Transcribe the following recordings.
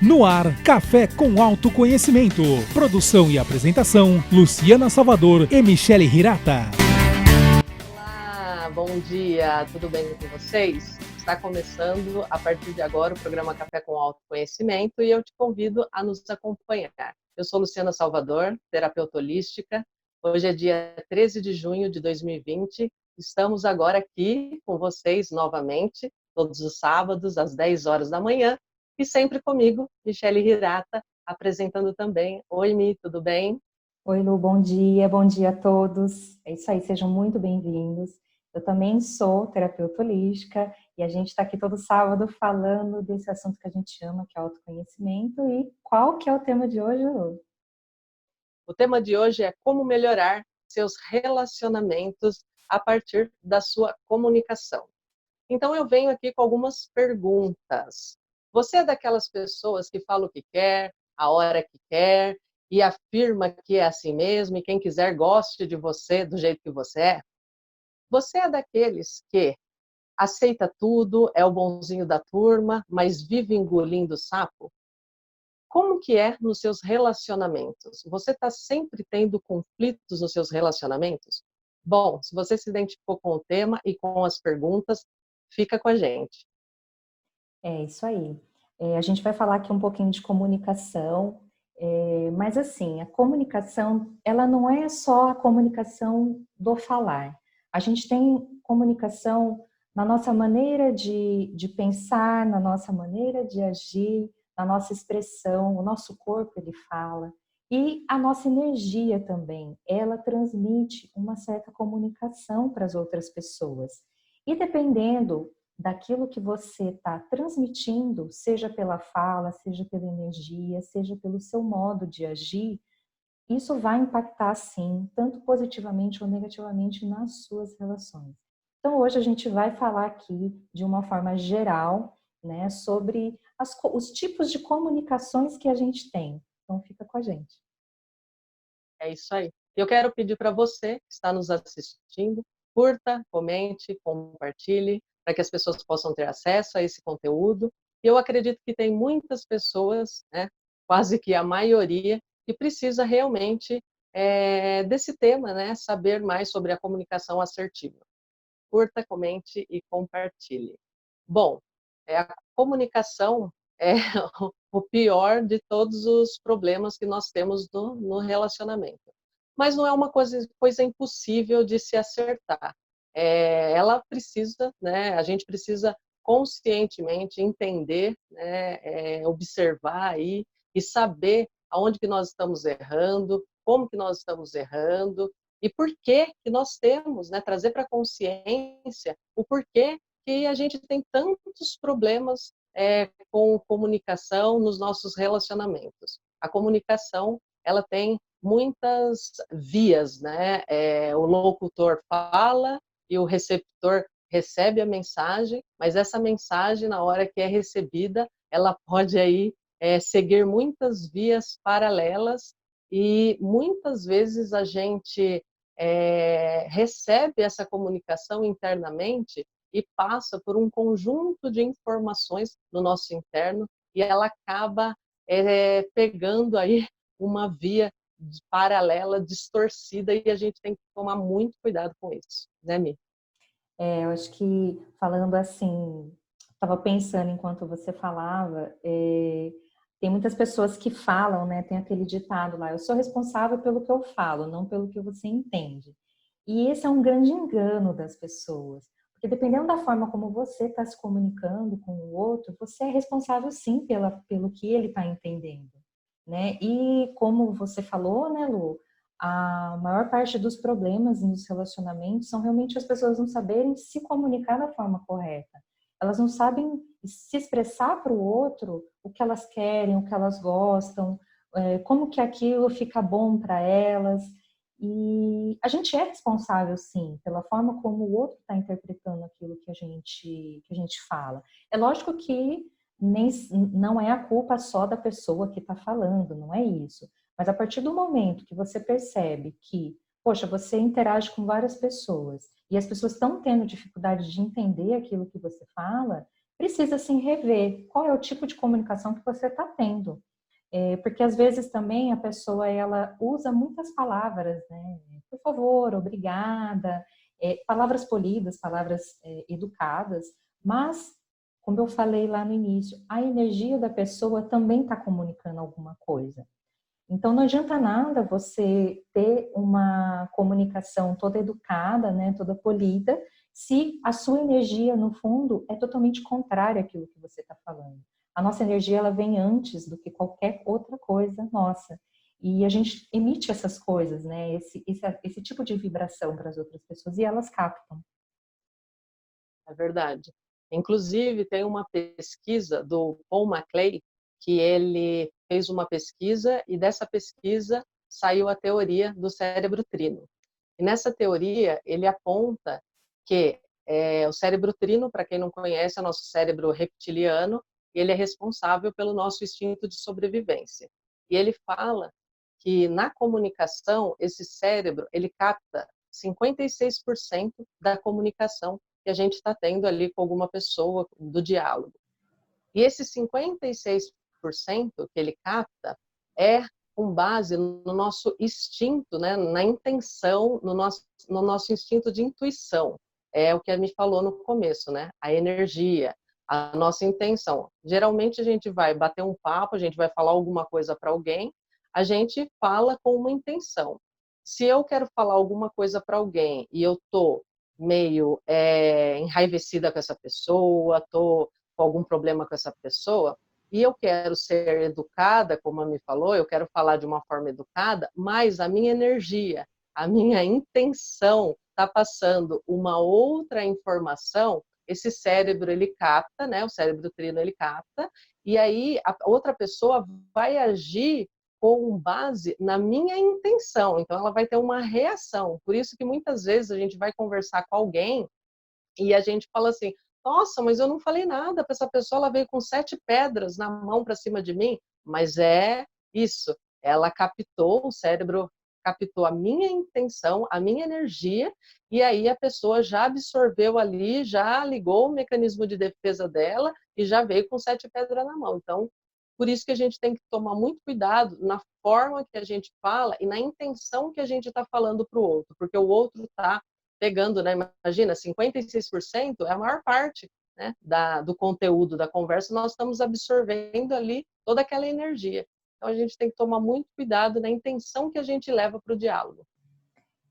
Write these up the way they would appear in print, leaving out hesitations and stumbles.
No ar, Café com Autoconhecimento. Produção e apresentação, Luciana Salvador e Michele Hirata. Olá, bom dia, tudo bem com vocês? Está começando, a partir de agora, o programa Café com Autoconhecimento e eu te convido a nos acompanhar. Eu sou Luciana Salvador, terapeuta holística. Hoje é dia 13 de junho de 2020. Estamos agora aqui com vocês novamente, todos os sábados, às 10 horas da manhã. E sempre comigo, Michele Hirata, apresentando também. Oi, Mi, tudo bem? Oi, Lu, bom dia a todos. É isso aí, sejam muito bem-vindos. Eu também sou terapeuta holística e a gente está aqui todo sábado falando desse assunto que a gente ama, que é autoconhecimento. E qual que é o tema de hoje, Lu? O tema de hoje é como melhorar seus relacionamentos a partir da sua comunicação. Então eu venho aqui com algumas perguntas. Você é daquelas pessoas que fala o que quer, a hora que quer, e afirma que é assim mesmo, e quem quiser goste de você do jeito que você é? Você é daqueles que aceita tudo, é o bonzinho da turma, mas vive engolindo sapo? Como que é nos seus relacionamentos? Você está sempre tendo conflitos nos seus relacionamentos? Bom, se você se identificou com o tema e com as perguntas, fica com a gente. É isso aí. A gente vai falar aqui um pouquinho de comunicação, mas assim, a comunicação, ela não é só a comunicação do falar. A gente tem comunicação na nossa maneira de pensar, na nossa maneira de agir, na nossa expressão, o nosso corpo ele fala, e a nossa energia também, ela transmite uma certa comunicação para as outras pessoas. E dependendo daquilo que você está transmitindo, seja pela fala, seja pela energia, seja pelo seu modo de agir, isso vai impactar sim, tanto positivamente ou negativamente nas suas relações. Então hoje a gente vai falar aqui de uma forma geral, né, sobre os tipos de comunicações que a gente tem. Então fica com a gente. É isso aí. Eu quero pedir para você que está nos assistindo, curta, comente, compartilhe, para que as pessoas possam ter acesso a esse conteúdo. E eu acredito que tem muitas pessoas, né, quase que a maioria, que precisa realmente desse tema, né, saber mais sobre a comunicação assertiva. Curta, comente e compartilhe. Bom, a comunicação é o pior de todos os problemas que nós temos no relacionamento. Mas não é uma coisa impossível de se acertar. Ela precisa, né, a gente precisa conscientemente entender, né, observar aí e saber aonde que nós estamos errando, como que nós estamos errando e por que nós temos, né, trazer para a consciência o porquê que a gente tem tantos problemas com comunicação nos nossos relacionamentos. A comunicação, ela tem muitas vias, né? O locutor fala e o receptor recebe a mensagem, mas essa mensagem, na hora que é recebida, ela pode aí seguir muitas vias paralelas e muitas vezes a gente recebe essa comunicação internamente e passa por um conjunto de informações no nosso interno e ela acaba pegando aí uma via paralela, distorcida, e a gente tem que tomar muito cuidado com isso, né, Mi? Eu acho que falando assim, estava pensando enquanto você falava, tem muitas pessoas que falam, né? Tem aquele ditado lá: eu sou responsável pelo que eu falo, não pelo que você entende. E esse é um grande engano das pessoas, porque dependendo da forma como você está se comunicando com o outro, você é responsável sim pelo que ele está entendendo, né? E como você falou, né, Lu? A maior parte dos problemas nos relacionamentos são realmente as pessoas não saberem se comunicar da forma correta. Elas não sabem se expressar para o outro o que elas querem, o que elas gostam, como que aquilo fica bom para elas. E a gente é responsável, sim, pela forma como o outro está interpretando aquilo que a gente fala. É lógico que não é a culpa só da pessoa que está falando, não é isso. Mas a partir do momento que você percebe que, poxa, você interage com várias pessoas e as pessoas estão tendo dificuldade de entender aquilo que você fala, precisa sim rever qual é o tipo de comunicação que você está tendo. Porque às vezes também a pessoa ela usa muitas palavras, né? Por favor, obrigada, palavras polidas, palavras educadas, mas, como eu falei lá no início, a energia da pessoa também está comunicando alguma coisa. Então não adianta nada você ter uma comunicação toda educada, né, toda polida, se a sua energia no fundo é totalmente contrária àquilo que você está falando. A nossa energia ela vem antes do que qualquer outra coisa nossa. E a gente emite essas coisas, né? Esse tipo de vibração para as outras pessoas e elas captam. É verdade. Inclusive, tem uma pesquisa do Paul MacLeay, que ele fez uma pesquisa e dessa pesquisa saiu a teoria do cérebro trino. E nessa teoria, ele aponta que o cérebro trino, para quem não conhece, é o nosso cérebro reptiliano, e ele é responsável pelo nosso instinto de sobrevivência. E ele fala que na comunicação, esse cérebro, ele capta 56% da comunicação que a gente está tendo ali com alguma pessoa, do diálogo. E esse 56% que ele capta é com base no nosso instinto, né, na intenção, no nosso instinto de intuição. É o que a me falou no começo, né? A energia, a nossa intenção. Geralmente a gente vai bater um papo, a gente vai falar alguma coisa para alguém, a gente fala com uma intenção. Se eu quero falar alguma coisa para alguém e eu tô meio enraivecida com essa pessoa, tô com algum problema com essa pessoa, e eu quero ser educada, como a me falou, eu quero falar de uma forma educada, mas a minha energia, a minha intenção está passando uma outra informação, esse cérebro ele capta, né? O cérebro trino ele capta, e aí a outra pessoa vai agir com base na minha intenção, então ela vai ter uma reação. Por isso que muitas vezes a gente vai conversar com alguém e a gente fala assim, nossa, mas eu não falei nada para essa pessoa, ela veio com 7 pedras na mão para cima de mim, mas é isso, ela captou, o cérebro captou a minha intenção, a minha energia, e aí a pessoa já absorveu ali, já ligou o mecanismo de defesa dela e já veio com 7 pedras na mão. Então, por isso que a gente tem que tomar muito cuidado na forma que a gente fala e na intenção que a gente está falando para o outro, porque o outro está pegando, né? Imagina, 56% é a maior parte, né, do conteúdo da conversa, nós estamos absorvendo ali toda aquela energia. Então a gente tem que tomar muito cuidado na intenção que a gente leva para o diálogo.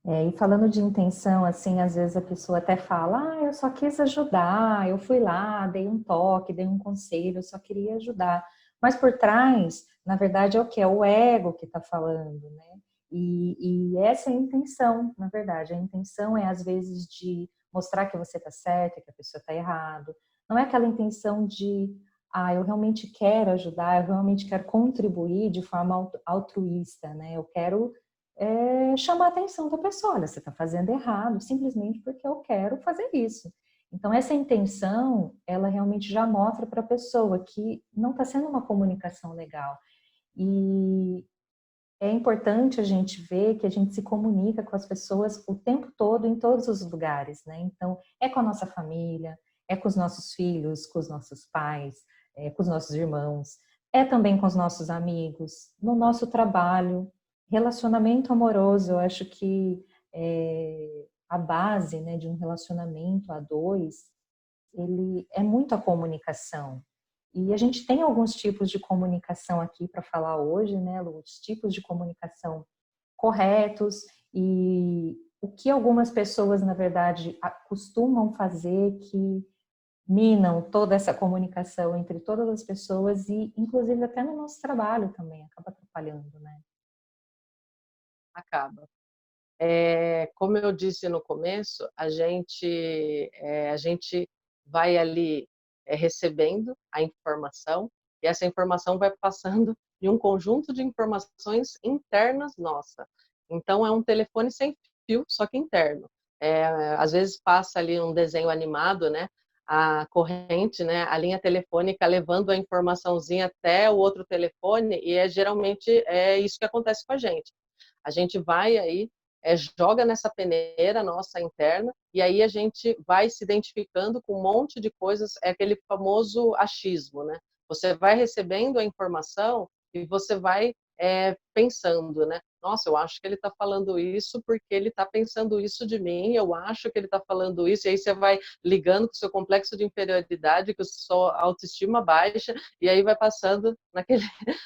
E falando de intenção, assim, às vezes a pessoa até fala, eu só quis ajudar, eu fui lá, dei um toque, dei um conselho, eu só queria ajudar. Mas por trás, na verdade, é o que? É o ego que está falando, né? E essa é a intenção, na verdade. A intenção é, às vezes, de mostrar que você está certa, que a pessoa está errado. Não é aquela intenção de, eu realmente quero ajudar, eu realmente quero contribuir de forma altruísta, né? Eu quero chamar a atenção da pessoa. Olha, você está fazendo errado, simplesmente porque eu quero fazer isso. Então, essa intenção, ela realmente já mostra para a pessoa que não está sendo uma comunicação legal. E é importante a gente ver que a gente se comunica com as pessoas o tempo todo, em todos os lugares, né? Então, é com a nossa família, é com os nossos filhos, com os nossos pais, com os nossos irmãos, é também com os nossos amigos, no nosso trabalho. Relacionamento amoroso, eu acho que a base, né, de um relacionamento a dois, ele é muito a comunicação. E a gente tem alguns tipos de comunicação aqui para falar hoje, né, Lu? Os tipos de comunicação corretos e o que algumas pessoas, na verdade, costumam fazer que minam toda essa comunicação entre todas as pessoas e, inclusive, até no nosso trabalho também, acaba atrapalhando, né? Acaba. Como eu disse no começo, a gente vai ali recebendo a informação e essa informação vai passando de um conjunto de informações internas nossa. Então é um telefone sem fio, só que interno. Às vezes passa ali um desenho animado, né? A corrente, né? A linha telefônica levando a informaçãozinha até o outro telefone e geralmente é isso que acontece com a gente. A gente vai aí joga nessa peneira nossa interna, e aí a gente vai se identificando com um monte de coisas, é aquele famoso achismo, né? Você vai recebendo a informação e você vai pensando, né? Nossa, eu acho que ele está falando isso porque ele está pensando isso de mim, eu acho que ele está falando isso, e aí você vai ligando com o seu complexo de inferioridade, com a sua autoestima baixa, e aí vai passando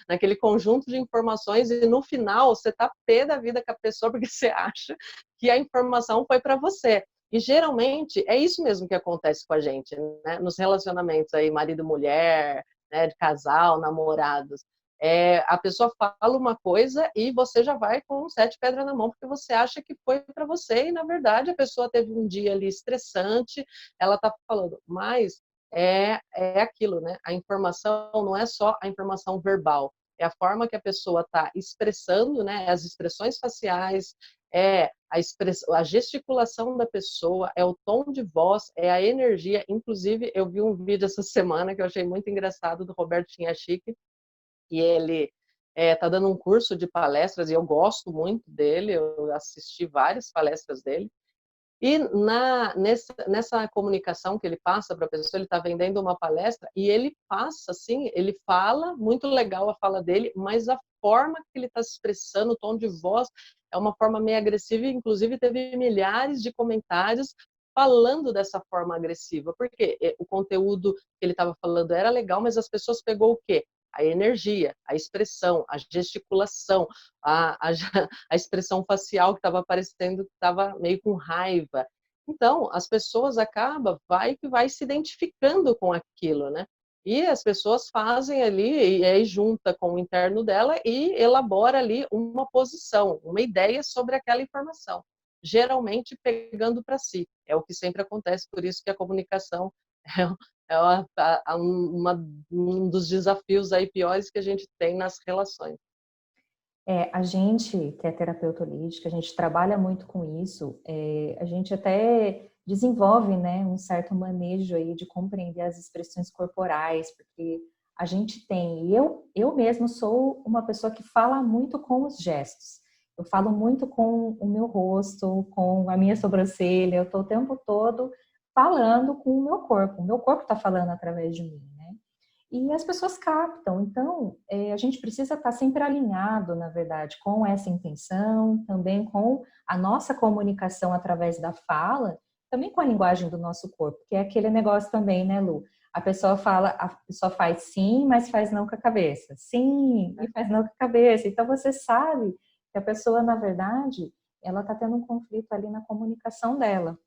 naquele conjunto de informações, e no final você está pé da vida com a pessoa porque você acha que a informação foi para você. E geralmente é isso mesmo que acontece com a gente, né? Nos relacionamentos aí, marido-mulher, né, de casal, namorados. A pessoa fala uma coisa e você já vai com 7 pedras na mão, porque você acha que foi para você, e na verdade a pessoa teve um dia ali estressante, ela está falando, mas é aquilo, né? A informação não é só a informação verbal, é a forma que a pessoa está expressando, né? As expressões faciais, a gesticulação da pessoa, é o tom de voz, é a energia. Inclusive, eu vi um vídeo essa semana que eu achei muito engraçado, do Roberto Chiniachik, e ele está dando um curso de palestras, e eu gosto muito dele, eu assisti várias palestras dele, e nessa comunicação que ele passa para a pessoa, ele está vendendo uma palestra, e ele passa, assim, ele fala, muito legal a fala dele, mas a forma que ele está se expressando, o tom de voz, é uma forma meio agressiva, e inclusive teve milhares de comentários falando dessa forma agressiva, porque o conteúdo que ele estava falando era legal, mas as pessoas pegou o quê? A energia, a expressão, a gesticulação, a expressão facial que estava aparecendo, que estava meio com raiva. Então, as pessoas acabam, vai se identificando com aquilo, né? E as pessoas fazem ali, e aí junta com o interno dela e elabora ali uma posição, uma ideia sobre aquela informação. Geralmente pegando para si. É o que sempre acontece, por isso que a comunicação é um dos desafios aí piores que a gente tem nas relações. A gente que é terapeuta holística, a gente trabalha muito com isso, a gente até desenvolve, né, um certo manejo aí de compreender as expressões corporais, porque a gente tem, e eu mesmo sou uma pessoa que fala muito com os gestos, eu falo muito com o meu rosto, com a minha sobrancelha, eu estou o tempo todo falando com o meu corpo está falando através de mim, né? E as pessoas captam. Então, a gente precisa estar sempre alinhado, na verdade, com essa intenção, também com a nossa comunicação através da fala, também com a linguagem do nosso corpo, que é aquele negócio também, né, Lu? A pessoa fala, a pessoa faz sim, mas faz não com a cabeça. Sim, e faz não com a cabeça. Então, você sabe que a pessoa, na verdade, ela está tendo um conflito ali na comunicação dela.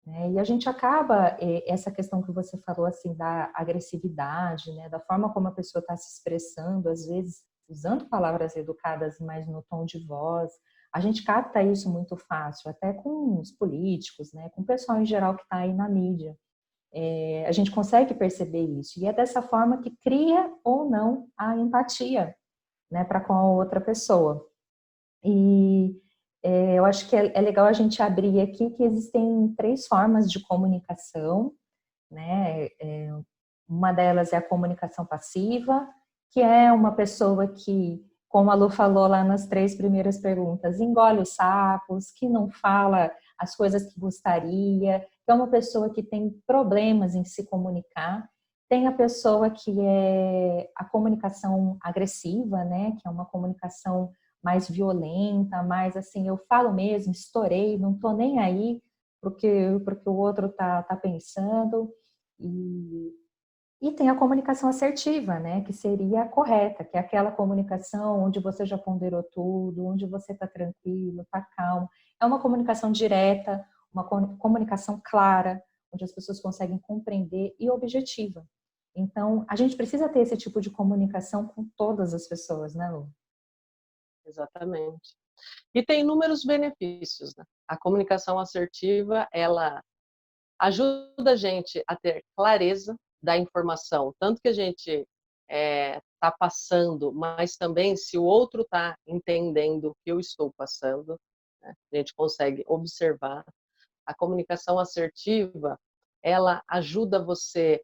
Né? E a gente acaba, essa questão que você falou, assim, da agressividade, né? Da forma como a pessoa está se expressando, às vezes usando palavras educadas, mas no tom de voz, a gente capta isso muito fácil, até com os políticos, né? Com o pessoal em geral que está aí na mídia. A gente consegue perceber isso, e é dessa forma que cria ou não a empatia, né, para com a outra pessoa. E eu acho que é legal a gente abrir aqui que existem 3 formas de comunicação, né? Uma delas é a comunicação passiva, que é uma pessoa que, como a Lu falou lá nas 3 primeiras perguntas, engole os sapos, que não fala as coisas que gostaria, que é uma pessoa que tem problemas em se comunicar. Tem a pessoa que é a comunicação agressiva, né? Que é uma comunicação mais violenta, mais assim, eu falo mesmo, estourei, não tô nem aí porque o outro tá pensando. E tem a comunicação assertiva, né, que seria a correta, que é aquela comunicação onde você já ponderou tudo, onde você está tranquilo, está calmo. É uma comunicação direta, uma comunicação clara, onde as pessoas conseguem compreender, e objetiva. Então, a gente precisa ter esse tipo de comunicação com todas as pessoas, né, Lu? Exatamente. E tem inúmeros benefícios, né? A comunicação assertiva, ela ajuda a gente a ter clareza da informação, tanto que a gente está passando, mas também se o outro está entendendo o que eu estou passando, né? A gente consegue observar. A comunicação assertiva, ela ajuda você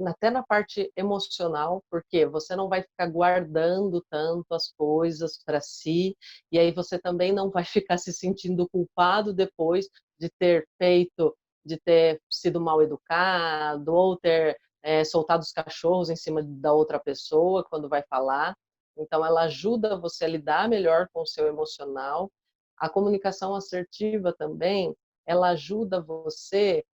até na parte emocional, porque você não vai ficar guardando tanto as coisas para si, e aí você também não vai ficar se sentindo culpado depois de ter feito, de ter sido mal educado, ou ter soltado os cachorros em cima da outra pessoa quando vai falar. Então, ela ajuda você a lidar melhor com o seu emocional. A comunicação assertiva também, ela ajuda você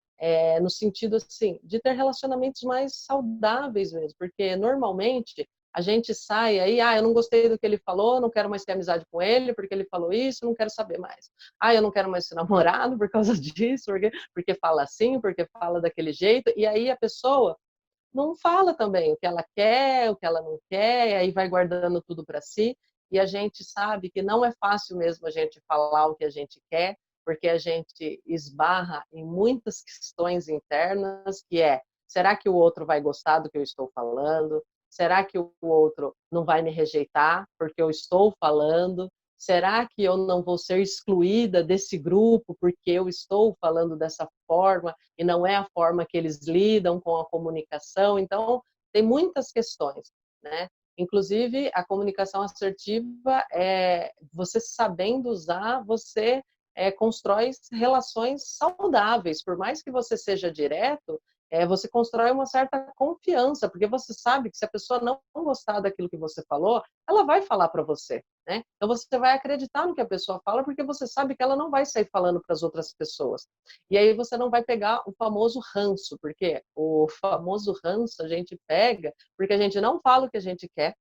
no sentido assim de ter relacionamentos mais saudáveis mesmo, porque normalmente a gente sai aí, eu não gostei do que ele falou, não quero mais ter amizade com ele porque ele falou isso, não quero saber mais. Eu não quero mais ser namorado por causa disso, porque fala assim, porque fala daquele jeito, e aí a pessoa não fala também o que ela quer, o que ela não quer, e aí vai guardando tudo para si. E a gente sabe que não é fácil mesmo a gente falar o que a gente quer, porque a gente esbarra em muitas questões internas, que é, será que o outro vai gostar do que eu estou falando? Será que o outro não vai me rejeitar porque eu estou falando? Será que eu não vou ser excluída desse grupo porque eu estou falando dessa forma e não é a forma que eles lidam com a comunicação? Então, tem muitas questões, né? Inclusive, a comunicação assertiva você sabendo usar, você constrói relações saudáveis. Por mais que você seja direto, você constrói uma certa confiança, porque você sabe que se a pessoa não gostar daquilo que você falou, ela vai falar para você, né? Então você vai acreditar no que a pessoa fala, porque você sabe que ela não vai sair falando para as outras pessoas. E aí você não vai pegar o famoso ranço, porque o famoso ranço a gente pega porque a gente não fala o que a gente quer.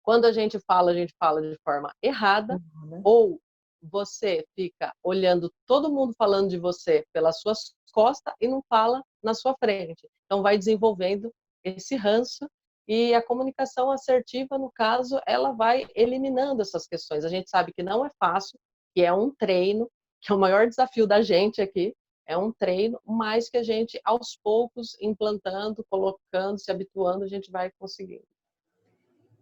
Quando a gente fala de forma errada, ou você fica olhando todo mundo falando de você pelas suas costas e não fala na sua frente. Então vai desenvolvendo esse ranço, e a comunicação assertiva, no caso, ela vai eliminando essas questões. A gente sabe que não é fácil, que é um treino, que é o maior desafio da gente aqui, é um treino, mas que a gente, aos poucos, implantando, colocando, se habituando, a gente vai conseguindo.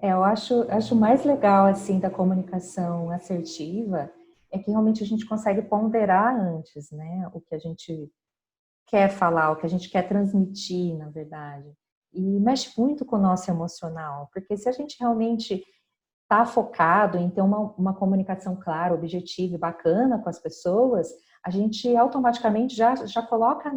Eu acho mais legal, assim, da comunicação assertiva é que realmente a gente consegue ponderar antes, né? O que a gente quer falar, o que a gente quer transmitir, na verdade. E mexe muito com o nosso emocional, porque se a gente realmente está focado em ter uma comunicação clara, objetiva e bacana com as pessoas, a gente automaticamente já coloca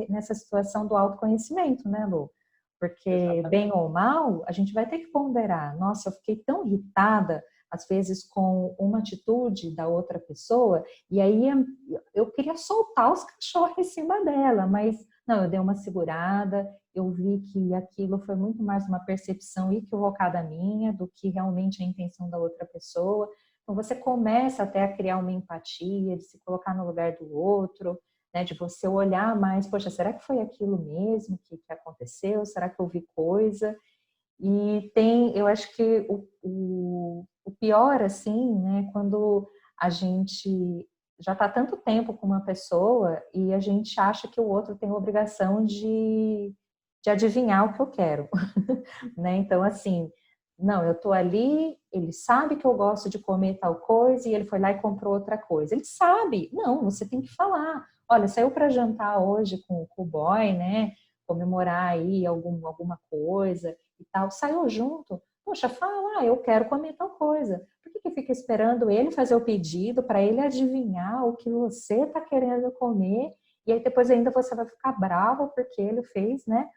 nessa situação do autoconhecimento, né, Lu? Porque, Exatamente. bem ou mal, a gente vai ter que ponderar. Nossa, eu fiquei tão irritada, às vezes, com uma atitude da outra pessoa, e aí eu queria soltar os cachorros em cima dela, mas não, eu dei uma segurada, eu vi que aquilo foi muito mais uma percepção equivocada minha do que realmente a intenção da outra pessoa. Então, você começa até a criar uma empatia, de se colocar no lugar do outro, né, de você olhar mais, poxa, será que foi aquilo mesmo que aconteceu? Será que eu vi coisa? E eu acho que o pior, assim, né, quando a gente já está tanto tempo com uma pessoa e a gente acha que o outro tem a obrigação de adivinhar o que eu quero, né? Então, assim, não, eu tô ali, ele sabe que eu gosto de comer tal coisa e ele foi lá e comprou outra coisa. Ele sabe. Não, você tem que falar. Olha, saiu para jantar hoje com o boy, né? Comemorar aí alguma coisa e tal. Saiu junto. Poxa, fala, eu quero comer tal coisa. Por que fica esperando ele fazer o pedido para ele adivinhar o que você está querendo comer? E aí depois ainda você vai ficar brava porque ele fez, né?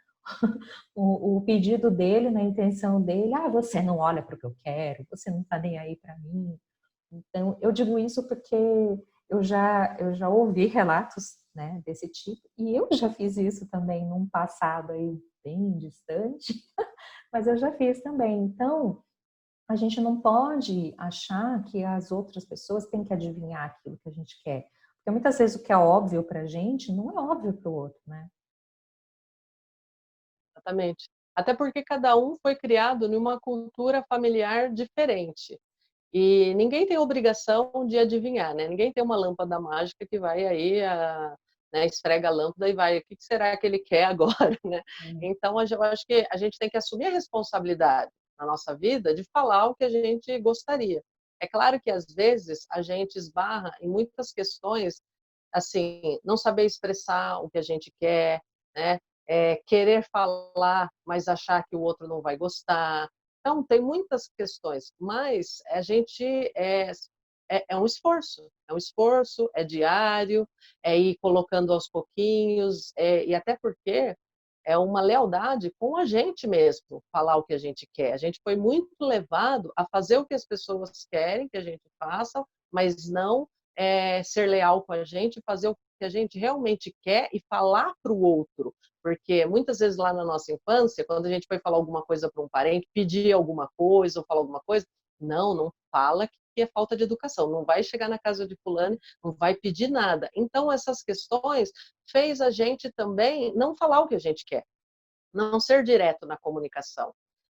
O pedido dele, na intenção dele, você não olha para o que eu quero, você não está nem aí para mim. Então, eu digo isso porque eu já ouvi relatos, né, desse tipo, e eu já fiz isso também num passado aí bem distante, mas eu já fiz também. Então, a gente não pode achar que as outras pessoas têm que adivinhar aquilo que a gente quer. Porque muitas vezes o que é óbvio para a gente não é óbvio para o outro, né? Exatamente. Até porque cada um foi criado numa cultura familiar diferente. E ninguém tem obrigação de adivinhar, né? Ninguém tem uma lâmpada mágica que vai aí, né, esfrega a lâmpada e vai, o que será que ele quer agora, né? Então, eu acho que a gente tem que assumir a responsabilidade na nossa vida de falar o que a gente gostaria. É claro que, às vezes, a gente esbarra em muitas questões, assim, não saber expressar o que a gente quer, né? querer falar, mas achar que o outro não vai gostar. Então, tem muitas questões, mas a gente é um esforço, é diário, é ir colocando aos pouquinhos, e até porque é uma lealdade com a gente mesmo, falar o que a gente quer. A gente foi muito levado a fazer o que as pessoas querem que a gente faça, mas não ser leal com a gente, fazer o que a gente realmente quer e falar para o outro. Porque muitas vezes lá na nossa infância, quando a gente foi falar alguma coisa para um parente, pedir alguma coisa ou falar alguma coisa, não fala que é falta de educação, não vai chegar na casa de fulano, não vai pedir nada. Então essas questões fez a gente também não falar o que a gente quer, não ser direto na comunicação,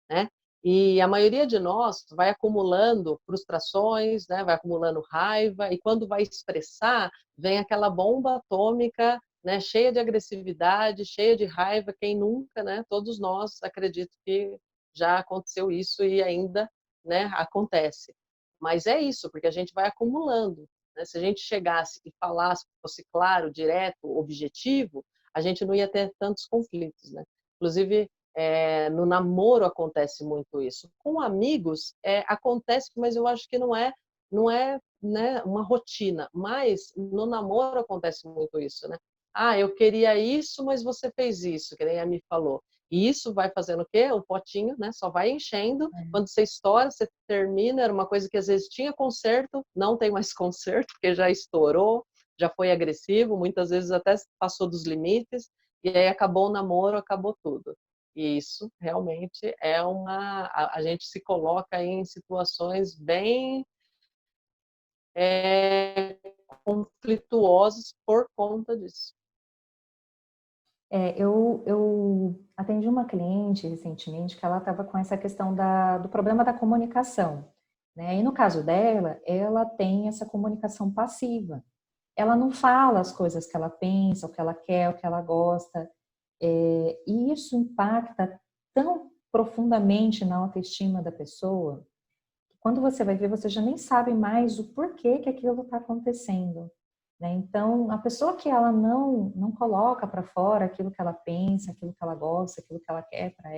né? E a maioria de nós vai acumulando frustrações, né? Vai acumulando raiva, e quando vai expressar, vem aquela bomba atômica, né? Cheia de agressividade, cheia de raiva, quem nunca, né? Todos nós, acredito que já aconteceu isso e ainda, né, acontece. Mas é isso, porque a gente vai acumulando, né? Se a gente chegasse e falasse, fosse claro, direto, objetivo, a gente não ia ter tantos conflitos, né? Inclusive, no namoro acontece muito isso. Com amigos acontece, mas eu acho que não é, né, uma rotina. Mas no namoro acontece muito isso, né? Ah, eu queria isso, mas você fez isso, que nem a Mi falou. E isso vai fazendo o quê? O potinho, né? Só vai enchendo. Quando você estoura, você termina. Era uma coisa que às vezes tinha conserto, não tem mais conserto, porque já estourou, já foi agressivo, muitas vezes até passou dos limites. E aí acabou o namoro, acabou tudo. E isso realmente é a gente se coloca em situações bem conflituosas por conta disso. Eu atendi uma cliente recentemente que ela estava com essa questão do problema da comunicação, né? E no caso dela, ela tem essa comunicação passiva. Ela não fala as coisas que ela pensa, o que ela quer, o que ela gosta. E isso impacta tão profundamente na autoestima da pessoa, que quando você vai ver, você já nem sabe mais o porquê que aquilo está acontecendo, né? Então, a pessoa que ela não coloca para fora aquilo que ela pensa, aquilo que ela gosta, aquilo que ela quer para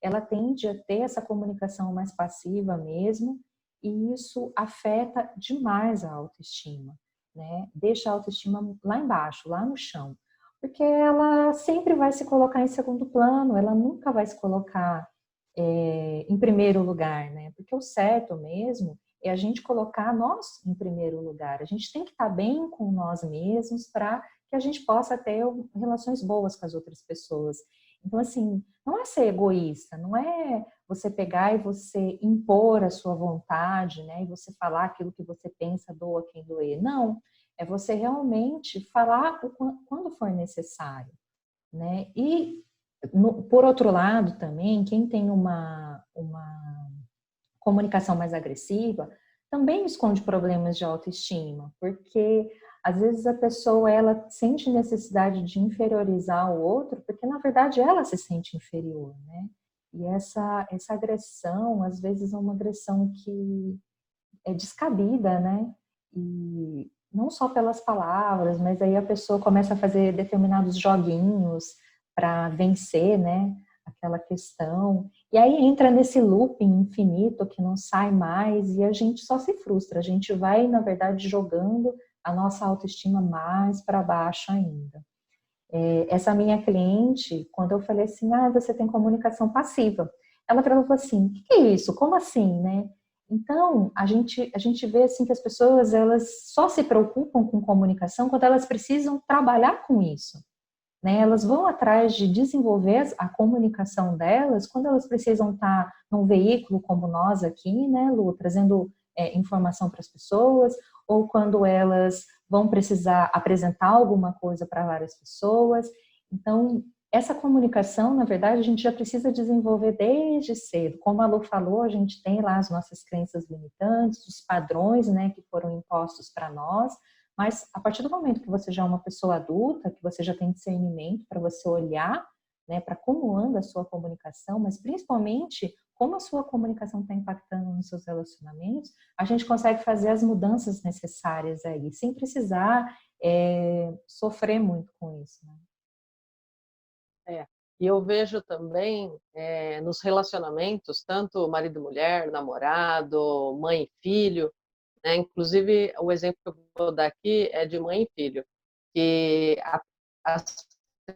ela tende a ter essa comunicação mais passiva mesmo, e isso afeta demais a autoestima, né? Deixa a autoestima lá embaixo, lá no chão, porque ela sempre vai se colocar em segundo plano, ela nunca vai se colocar em primeiro lugar, né? Porque o certo mesmo é a gente colocar nós em primeiro lugar. A gente tem que estar bem com nós mesmos para que a gente possa ter relações boas com as outras pessoas. Então, assim, não é ser egoísta, não é você pegar e você impor a sua vontade, né? E você falar aquilo que você pensa, doa quem doer. Não, é você realmente falar quando for necessário, né? E, por outro lado, também, quem tem uma comunicação mais agressiva também esconde problemas de autoestima, porque às vezes a pessoa ela sente necessidade de inferiorizar o outro, porque na verdade ela se sente inferior, né? E essa agressão, às vezes, é uma agressão que é descabida, né? E não só pelas palavras, mas aí a pessoa começa a fazer determinados joguinhos para vencer, né? Aquela questão. E aí entra nesse looping infinito que não sai mais e a gente só se frustra. A gente vai, na verdade, jogando a nossa autoestima mais para baixo ainda. Essa minha cliente, quando eu falei assim, você tem comunicação passiva, ela falou assim, o que é isso? Como assim, né? Então, a gente vê assim que as pessoas elas só se preocupam com comunicação quando elas precisam trabalhar com isso, né? Elas vão atrás de desenvolver a comunicação delas quando elas precisam estar num veículo como nós aqui, né, Lu, trazendo informação para as pessoas, ou quando elas vão precisar apresentar alguma coisa para várias pessoas. Então, essa comunicação, na verdade, a gente já precisa desenvolver desde cedo. Como a Lu falou, a gente tem lá as nossas crenças limitantes, os padrões, né, que foram impostos para nós, mas a partir do momento que você já é uma pessoa adulta, que você já tem discernimento para você olhar, né, para como anda a sua comunicação, mas principalmente como a sua comunicação está impactando nos seus relacionamentos, a gente consegue fazer as mudanças necessárias aí, sem precisar sofrer muito com isso, né? É. E eu vejo também, nos relacionamentos, tanto marido e mulher, namorado, mãe e filho, né, inclusive o exemplo que eu vou dar aqui é de mãe e filho, que as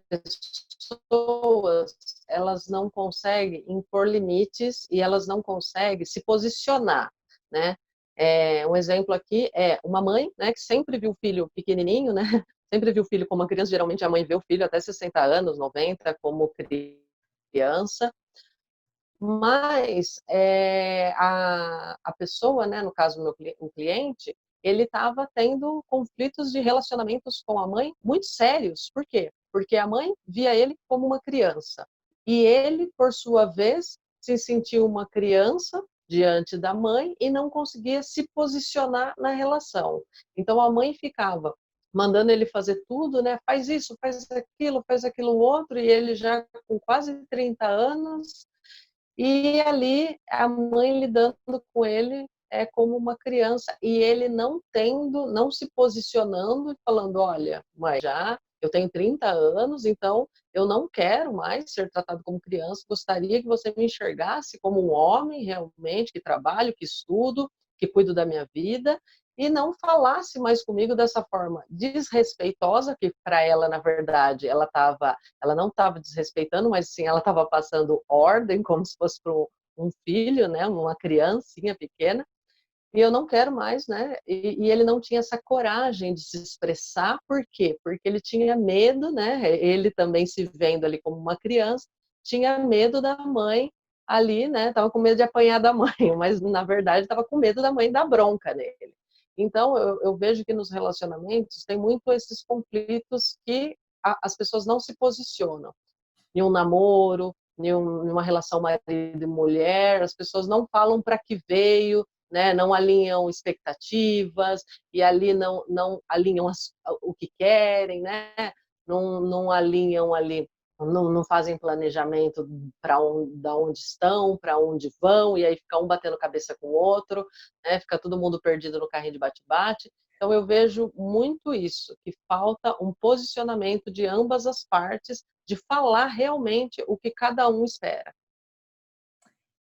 pessoas, elas não conseguem impor limites e elas não conseguem se posicionar, né. Um exemplo aqui é uma mãe, né, que sempre viu o filho pequenininho, né, sempre viu o filho como uma criança, geralmente a mãe vê o filho até 60 anos, 90, como criança, mas a pessoa, né, no caso o cliente, ele estava tendo conflitos de relacionamentos com a mãe muito sérios. Por quê? Porque a mãe via ele como uma criança. E ele, por sua vez, se sentiu uma criança diante da mãe e não conseguia se posicionar na relação. Então a mãe ficava mandando ele fazer tudo, né? Faz aquilo outro, e ele já com quase 30 anos, e ali a mãe lidando com ele como uma criança, e ele não tendo, não se posicionando e falando: olha, mãe, já eu tenho 30 anos, então eu não quero mais ser tratado como criança, gostaria que você me enxergasse como um homem realmente, que trabalho, que estudo, que cuido da minha vida, e não falasse mais comigo dessa forma desrespeitosa, que para ela, na verdade, ela não estava desrespeitando, mas sim, ela estava passando ordem, como se fosse para um filho, né, uma criancinha pequena, e eu não quero mais, né? E ele não tinha essa coragem de se expressar, por quê? Porque ele tinha medo, né? Ele também se vendo ali como uma criança, tinha medo da mãe ali, né? Tava com medo de apanhar da mãe, mas na verdade estava com medo da mãe dar bronca nele. Então eu vejo que nos relacionamentos tem muito esses conflitos que as pessoas não se posicionam. Em um namoro, em uma relação marido e mulher, as pessoas não falam para que veio, né? Não alinham expectativas, e ali não alinham o que querem, né? Não alinham ali, não fazem planejamento da onde estão, para onde vão, e aí fica um batendo cabeça com o outro, né? Fica todo mundo perdido no carrinho de bate-bate. Então eu vejo muito isso, que falta um posicionamento de ambas as partes, de falar realmente o que cada um espera.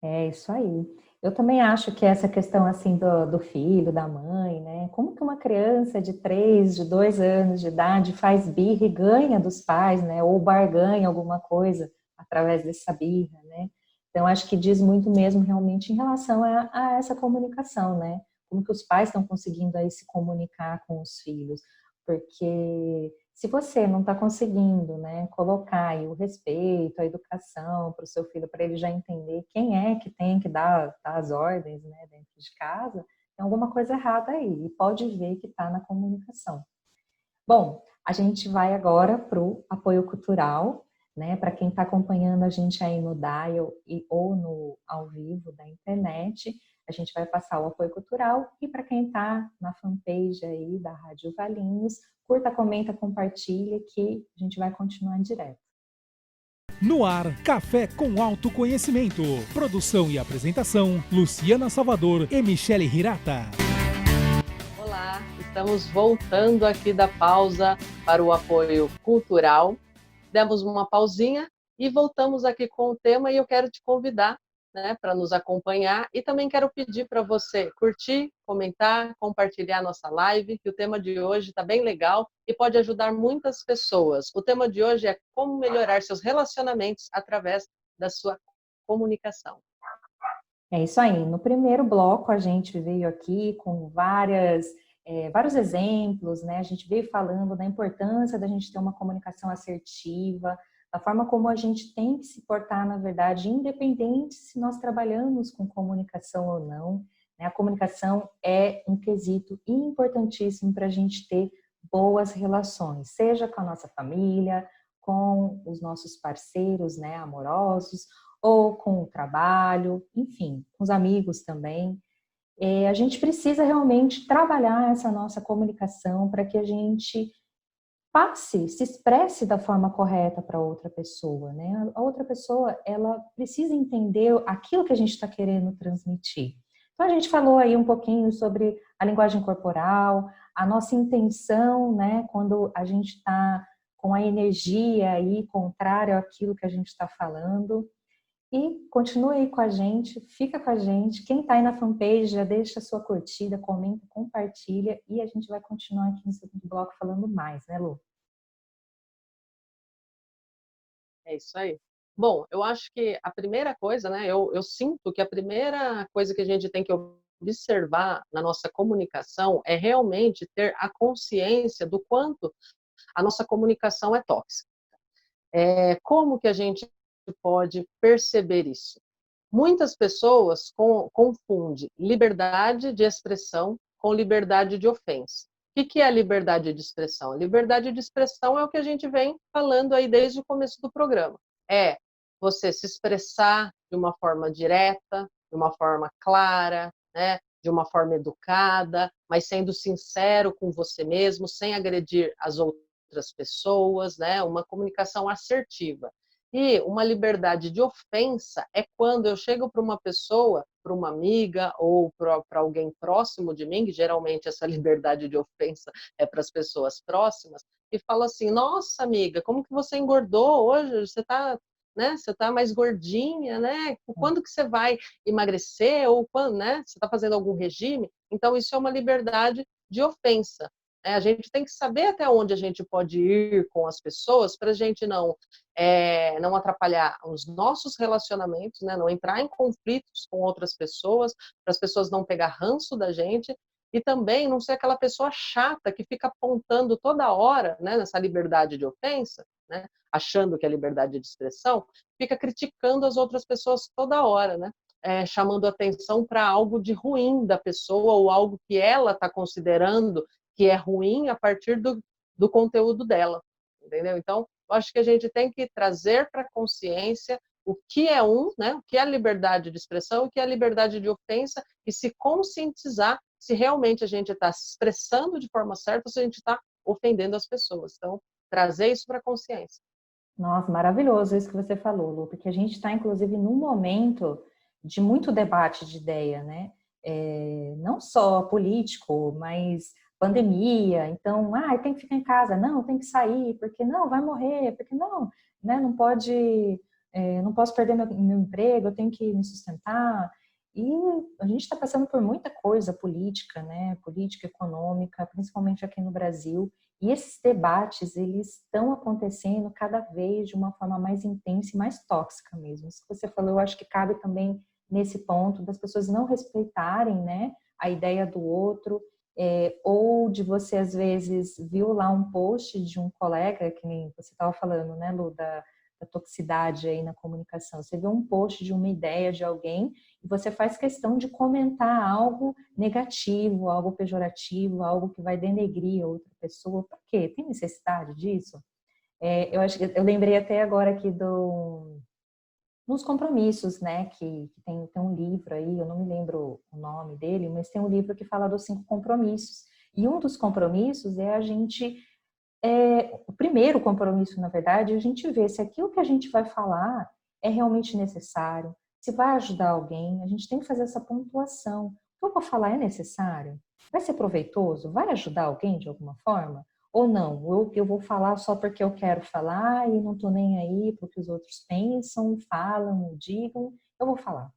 É isso aí. Eu também acho que essa questão assim do filho, da mãe, né? Como que uma criança de 3, de 2 anos de idade faz birra e ganha dos pais, né? Ou barganha alguma coisa através dessa birra, né? Então acho que diz muito mesmo realmente em relação a essa comunicação, né? Como que os pais estão conseguindo aí se comunicar com os filhos? Porque se você não está conseguindo, né, colocar aí o respeito, a educação para o seu filho, para ele já entender quem é que tem que dar as ordens, né, dentro de casa, tem alguma coisa errada aí, e pode ver que está na comunicação. Bom, a gente vai agora para o apoio cultural, né, para quem está acompanhando a gente aí no Dial ou no ao vivo da internet, a gente vai passar o apoio cultural, e para quem está na fanpage aí da Rádio Valinhos, curta, comenta, compartilha, que a gente vai continuar direto. No ar, Café com Alto Conhecimento. Produção e apresentação, Luciana Salvador e Michele Hirata. Olá, estamos voltando aqui da pausa para o apoio cultural. Demos uma pausinha e voltamos aqui com o tema, e eu quero te convidar, né, para nos acompanhar, e também quero pedir para você curtir, comentar, compartilhar nossa live, que o tema de hoje está bem legal e pode ajudar muitas pessoas. O tema de hoje é como melhorar seus relacionamentos através da sua comunicação. É isso aí. No primeiro bloco, a gente veio aqui com vários exemplos, né? A gente veio falando da importância da gente ter uma comunicação assertiva, da forma como a gente tem que se portar, na verdade, independente se nós trabalhamos com comunicação ou não, né? A comunicação é um quesito importantíssimo para a gente ter boas relações, seja com a nossa família, com os nossos parceiros, né, amorosos, ou com o trabalho, enfim, com os amigos também. A gente precisa realmente trabalhar essa nossa comunicação para que a gente passe, se expresse da forma correta para outra pessoa, né? A outra pessoa, ela precisa entender aquilo que a gente está querendo transmitir. Então, a gente falou aí um pouquinho sobre a linguagem corporal, a nossa intenção, né? Quando a gente está com a energia aí contrária àquilo que a gente está falando. E continue aí com a gente, fica com a gente. Quem está aí na fanpage já deixa a sua curtida, comenta, compartilha e a gente vai continuar aqui no segundo bloco falando mais, né, Lu? É isso aí. Bom, eu acho que a primeira coisa, né, eu sinto que a primeira coisa que a gente tem que observar na nossa comunicação é realmente ter a consciência do quanto a nossa comunicação é tóxica. Como que a gente pode perceber isso? Muitas pessoas confundem liberdade de expressão com liberdade de ofensa. O que é a liberdade de expressão? A liberdade de expressão é o que a gente vem falando aí desde o começo do programa. É você se expressar de uma forma direta, de uma forma clara, né? De uma forma educada, mas sendo sincero com você mesmo, sem agredir as outras pessoas, né? Uma comunicação assertiva. E uma liberdade de ofensa é quando eu chego para uma pessoa, para uma amiga ou para alguém próximo de mim, que geralmente essa liberdade de ofensa é para as pessoas próximas, e falo assim: nossa, amiga, como que você engordou hoje? Você está, né, você tá mais gordinha, né? Quando que você vai emagrecer? Ou quando, né? Você está fazendo algum regime? Então, isso é uma liberdade de ofensa. A gente tem que saber até onde a gente pode ir com as pessoas para a gente não atrapalhar os nossos relacionamentos, né? Não entrar em conflitos com outras pessoas, para as pessoas não pegar ranço da gente, e também não ser aquela pessoa chata que fica apontando toda hora, né, nessa liberdade de ofensa, né, achando que é liberdade de expressão, fica criticando as outras pessoas toda hora, né? Chamando atenção para algo de ruim da pessoa ou algo que ela está considerando que é ruim a partir do conteúdo dela, entendeu? Então, eu acho que a gente tem que trazer para a consciência o que é né? O que é a liberdade de expressão, o que é a liberdade de ofensa, e se conscientizar se realmente a gente está se expressando de forma certa ou se a gente está ofendendo as pessoas. Então, trazer isso para a consciência. Nossa, maravilhoso isso que você falou, Lu, porque a gente está, inclusive, num momento de muito debate de ideia, né? Não só político, mas pandemia. Então, tem que ficar em casa, não, tem que sair, porque não, vai morrer, porque não, né? Não pode, não posso perder meu emprego, eu tenho que me sustentar. E a gente está passando por muita coisa política, né? Política, econômica, principalmente aqui no Brasil. E esses debates, eles estão acontecendo cada vez de uma forma mais intensa e mais tóxica mesmo. Isso que você falou, eu acho que cabe também nesse ponto das pessoas não respeitarem, né, a ideia do outro, ou de você, às vezes, viu lá um post de um colega, que nem você estava falando, né, Lu, da toxicidade aí na comunicação. Você vê um post de uma ideia de alguém e você faz questão de comentar algo negativo, algo pejorativo, algo que vai denegrir a outra pessoa. Por quê? Tem necessidade disso? Eu lembrei até agora aqui nos compromissos, né? Que tem um livro aí, eu não me lembro o nome dele, mas tem um livro que fala dos 5 compromissos. E um dos compromissos é a gente o primeiro compromisso, na verdade, é a gente ver se aquilo que a gente vai falar é realmente necessário, se vai ajudar alguém, a gente tem que fazer essa pontuação. O que eu vou falar é necessário? Vai ser proveitoso? Vai ajudar alguém de alguma forma? Ou não? Eu vou falar só porque eu quero falar e não estou nem aí para o que os outros pensam, falam, digam, eu vou falar.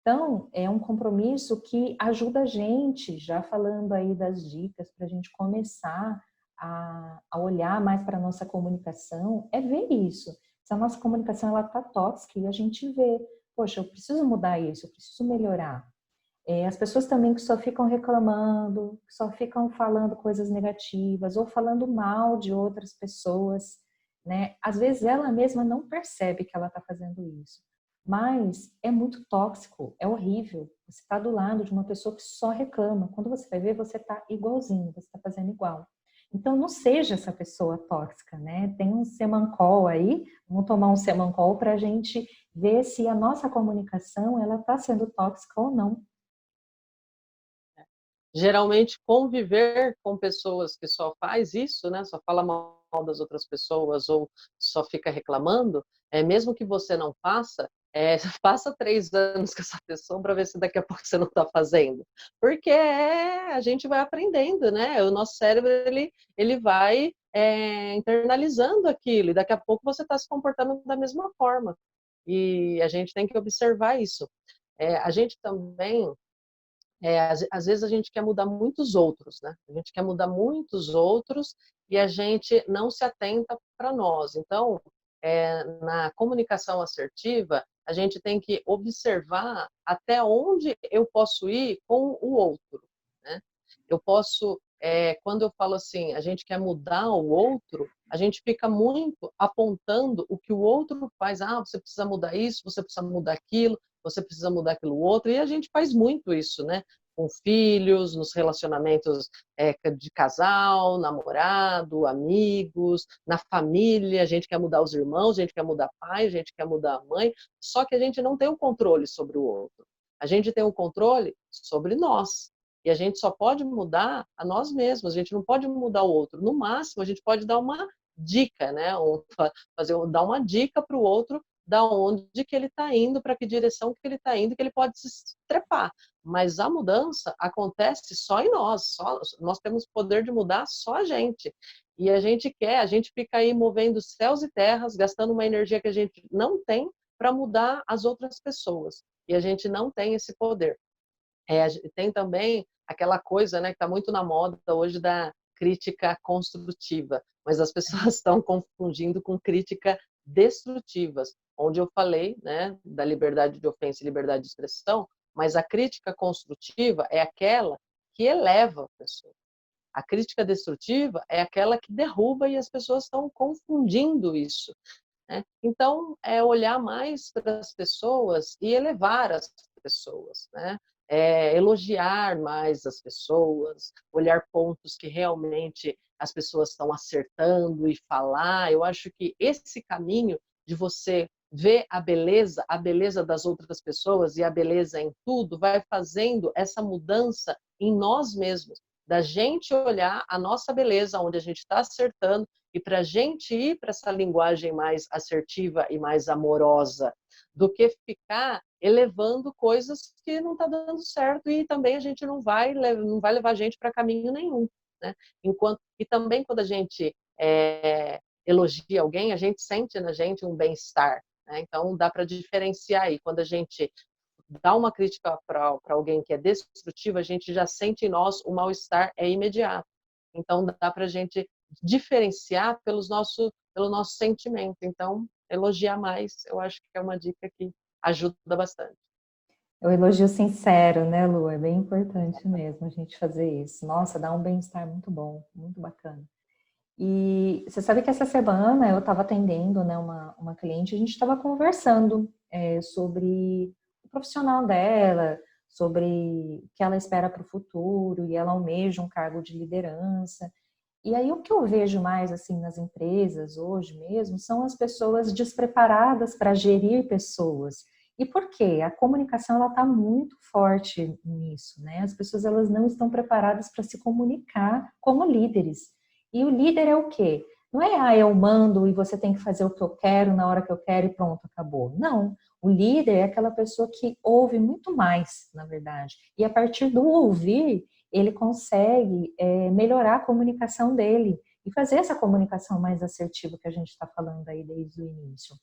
Então, é um compromisso que ajuda a gente, já falando aí das dicas para a gente começar a olhar mais para a nossa comunicação, é ver isso. Se a nossa comunicação ela está tóxica e a gente vê, poxa, eu preciso mudar isso, eu preciso melhorar. As pessoas também que só ficam reclamando, que só ficam falando coisas negativas ou falando mal de outras pessoas, né? Às vezes ela mesma não percebe que ela está fazendo isso. Mas é muito tóxico, é horrível. Você está do lado de uma pessoa que só reclama. Quando você vai ver, você está igualzinho, você está fazendo igual. Então, não seja essa pessoa tóxica, né? Tem um semancol aí, vamos tomar um semancol para a gente ver se a nossa comunicação ela está sendo tóxica ou não. Geralmente, conviver com pessoas que só faz isso, né, só fala mal das outras pessoas ou só fica reclamando, mesmo que você não faça, passa 3 anos com essa pessoa para ver se daqui a pouco você não está fazendo. Porque a gente vai aprendendo, né? O nosso cérebro, ele vai internalizando aquilo, e daqui a pouco você está se comportando da mesma forma. E a gente tem que observar isso. A gente também, às vezes a gente quer mudar muitos outros, né? A gente quer mudar muitos outros e a gente não se atenta para nós. Então, na comunicação assertiva, a gente tem que observar até onde eu posso ir com o outro, né? Eu posso, quando eu falo assim, a gente quer mudar o outro, a gente fica muito apontando o que o outro faz. Ah, você precisa mudar isso, você precisa mudar aquilo, você precisa mudar aquilo outro, e a gente faz muito isso, né? Com filhos, nos relacionamentos de casal, namorado, amigos, na família, a gente quer mudar os irmãos, a gente quer mudar pai, a gente quer mudar a mãe, só que a gente não tem o controle sobre o outro. A gente tem o controle sobre nós. E a gente só pode mudar a nós mesmos, a gente não pode mudar o outro. No máximo, a gente pode dar uma dica, né? Ou dar uma dica para o outro da onde que ele está indo, para que direção que ele está indo, que ele pode se trepar. Mas a mudança acontece só em nós, nós temos poder de mudar só a gente. E a gente fica aí movendo céus e terras, gastando uma energia que a gente não tem para mudar as outras pessoas. E a gente não tem esse poder. Tem também aquela coisa, né, que está muito na moda hoje da crítica construtiva, mas as pessoas estão confundindo com crítica destrutivas, onde eu falei, né, da liberdade de ofensa e liberdade de expressão, mas a crítica construtiva é aquela que eleva a pessoa. A crítica destrutiva é aquela que derruba, e as pessoas estão confundindo isso, né? Então, é olhar mais para as pessoas e elevar as pessoas, né? Elogiar mais as pessoas, olhar pontos que realmente as pessoas estão acertando e falar. Eu acho que esse caminho de você ver a beleza das outras pessoas e a beleza em tudo, vai fazendo essa mudança em nós mesmos, da gente olhar a nossa beleza, onde a gente está acertando, e para a gente ir para essa linguagem mais assertiva e mais amorosa, do que ficar elevando coisas que não está dando certo, e também a gente não vai levar a gente para caminho nenhum, né? E também quando a gente elogia alguém, a gente sente na gente um bem-estar, né? Então dá para diferenciar aí. Quando a gente dá uma crítica para alguém que é destrutiva, a gente já sente em nós o mal-estar, imediato. Então dá para a gente diferenciar pelo nosso sentimento. Então, elogiar mais, eu acho que é uma dica que ajuda bastante. O elogio sincero, né, Lu? É bem importante mesmo a gente fazer isso. Nossa, dá um bem-estar muito bom, muito bacana. E você sabe que essa semana eu estava atendendo, né, uma cliente, a gente estava conversando sobre o profissional dela, sobre o que ela espera para o futuro, e ela almeja um cargo de liderança. E aí o que eu vejo mais assim nas empresas hoje mesmo são as pessoas despreparadas para gerir pessoas. E por quê? A comunicação ela está muito forte nisso, né? As pessoas elas não estão preparadas para se comunicar como líderes. E o líder é o quê? Não é, eu mando e você tem que fazer o que eu quero na hora que eu quero e pronto, acabou. Não. O líder é aquela pessoa que ouve muito mais, na verdade. E a partir do ouvir, ele consegue melhorar a comunicação dele e fazer essa comunicação mais assertiva que a gente está falando aí desde o início.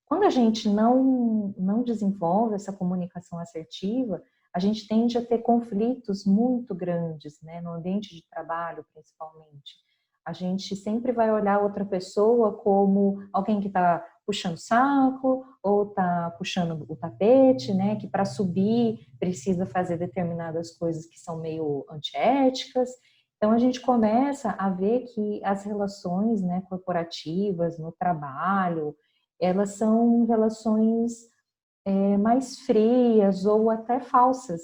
Quando a gente não desenvolve essa comunicação assertiva, a gente tende a ter conflitos muito grandes, né, no ambiente de trabalho, principalmente. A gente sempre vai olhar outra pessoa como alguém que está puxando saco ou está puxando o tapete, né, que para subir precisa fazer determinadas coisas que são meio antiéticas. Então a gente começa a ver que as relações, né, corporativas, no trabalho, elas são relações mais frias ou até falsas.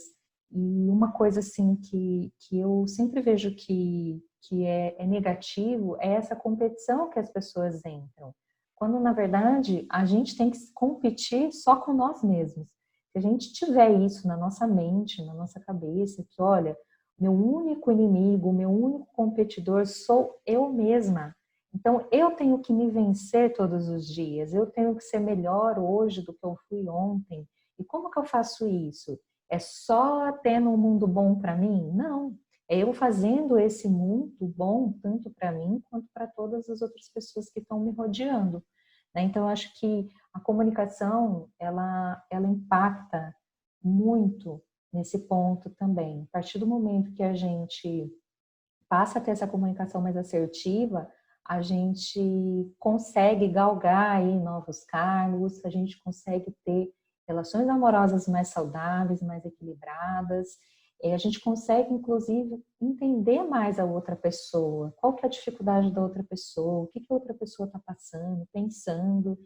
E uma coisa assim que eu sempre vejo que é negativo é essa competição que as pessoas entram. Quando, na verdade, a gente tem que competir só com nós mesmos. Se a gente tiver isso na nossa mente, na nossa cabeça, que, olha, meu único inimigo, meu único competidor sou eu mesma. Então, eu tenho que me vencer todos os dias, eu tenho que ser melhor hoje do que eu fui ontem. E como que eu faço isso? É só tendo um mundo bom para mim? Não. É eu fazendo esse mundo bom, tanto para mim quanto para todas as outras pessoas que estão me rodeando. Né? Então, eu acho que a comunicação, ela impacta muito nesse ponto também. A partir do momento que a gente passa a ter essa comunicação mais assertiva, a gente consegue galgar aí novos cargos, a gente consegue ter relações amorosas mais saudáveis, mais equilibradas, a gente consegue, inclusive, entender mais a outra pessoa, qual que é a dificuldade da outra pessoa, o que que a outra pessoa está passando, pensando,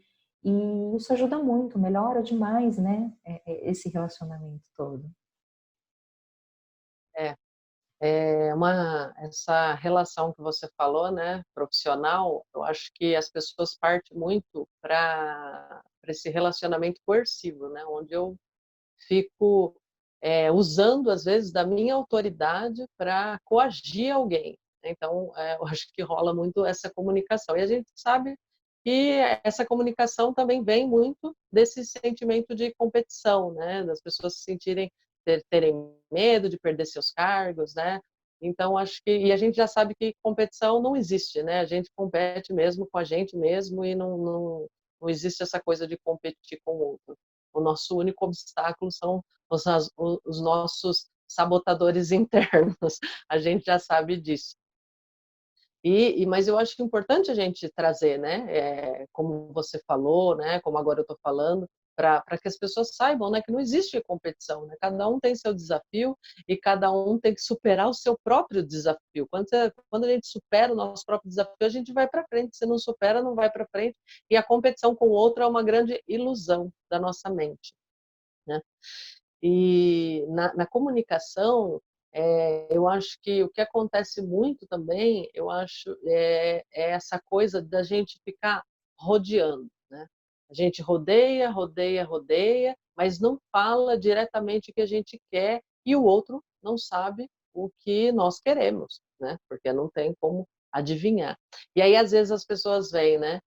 e isso ajuda muito, melhora demais, né, esse relacionamento todo. É, essa relação que você falou, né, profissional, eu acho que as pessoas partem muito para esse relacionamento coercivo, né, onde eu fico usando, às vezes, da minha autoridade para coagir alguém. Então, eu acho que rola muito essa comunicação. E a gente sabe que essa comunicação também vem muito desse sentimento de competição, né? Das pessoas se sentirem, terem medo de perder seus cargos, né? Então, acho que... E a gente já sabe que competição não existe, né? A gente compete mesmo com a gente mesmo e não existe essa coisa de competir com o outro. O nosso único obstáculo são os nossos sabotadores internos. A gente já sabe disso. Mas eu acho importante a gente trazer, né, como você falou, né, como agora eu estou falando, para que as pessoas saibam, né, que não existe competição, né? Cada um tem seu desafio e cada um tem que superar o seu próprio desafio. Quando a gente supera o nosso próprio desafio, a gente vai para frente. Se não supera, não vai para frente. E a competição com o outro é uma grande ilusão da nossa mente, né? E na comunicação, eu acho que o que acontece muito também, eu acho, é essa coisa da gente ficar rodeando, né? A gente rodeia, rodeia, rodeia, mas não fala diretamente o que a gente quer e o outro não sabe o que nós queremos, né? Porque não tem como adivinhar. E aí, às vezes, as pessoas veem, né?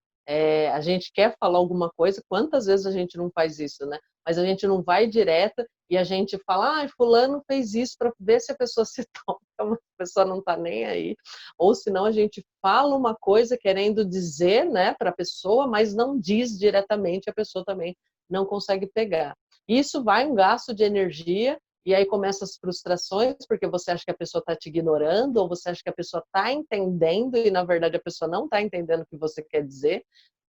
A gente quer falar alguma coisa, quantas vezes a gente não faz isso, né? Mas a gente não vai direto e a gente fala, fulano fez isso, para ver se a pessoa se toca, mas a pessoa não está nem aí. Ou senão a gente fala uma coisa querendo dizer, né, para a pessoa, mas não diz diretamente, a pessoa também não consegue pegar. Isso vai um gasto de energia, e aí começam as frustrações, porque você acha que a pessoa está te ignorando, ou você acha que a pessoa está entendendo, e na verdade a pessoa não está entendendo o que você quer dizer,